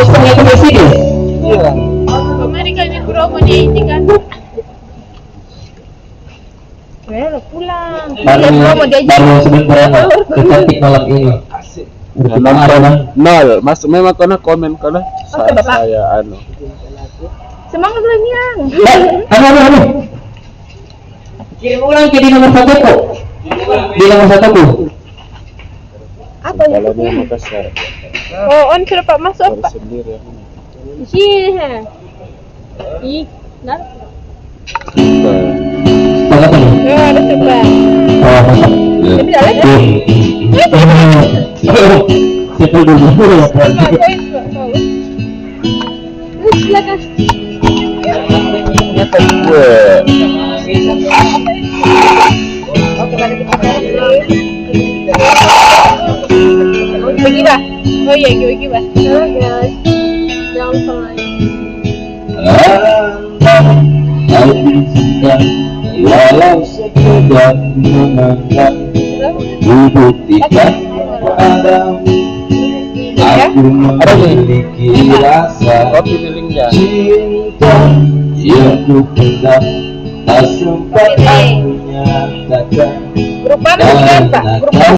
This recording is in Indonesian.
setengah itu sih. Iya. Kemarin kan di promonya ini kan. Udah pulang. Baru sebentar kecantik malam ini. Nol. Mas memang kena komen kena. Saya anu. Semangat lagi yang. Anu. Kirim ulang ke di nomor 1 kok. Di nomor 1 ku. Apa ya? Jalannya Makassar. Oh, on sudah Pak masuk Pak. Sendiri ya. Di sini ha. Ih, nah. Apa nih? Oh, ada coba. Oh, mantap. Tapi dah lagi. Siapa dulu ya? Silakan. Nyata gue. Oke, mari kita cari. Pergi bah. Oh iya, pergi bah. Guys. Jangan lupa like. Aku cinta walau sekedar menganggap hidup tidak padamu. Aku memiliki rasa Kopi di linknya. cinta yang ku pendam, tak sempat aku nyatakan. Grup mana kan Pak? Grup mana?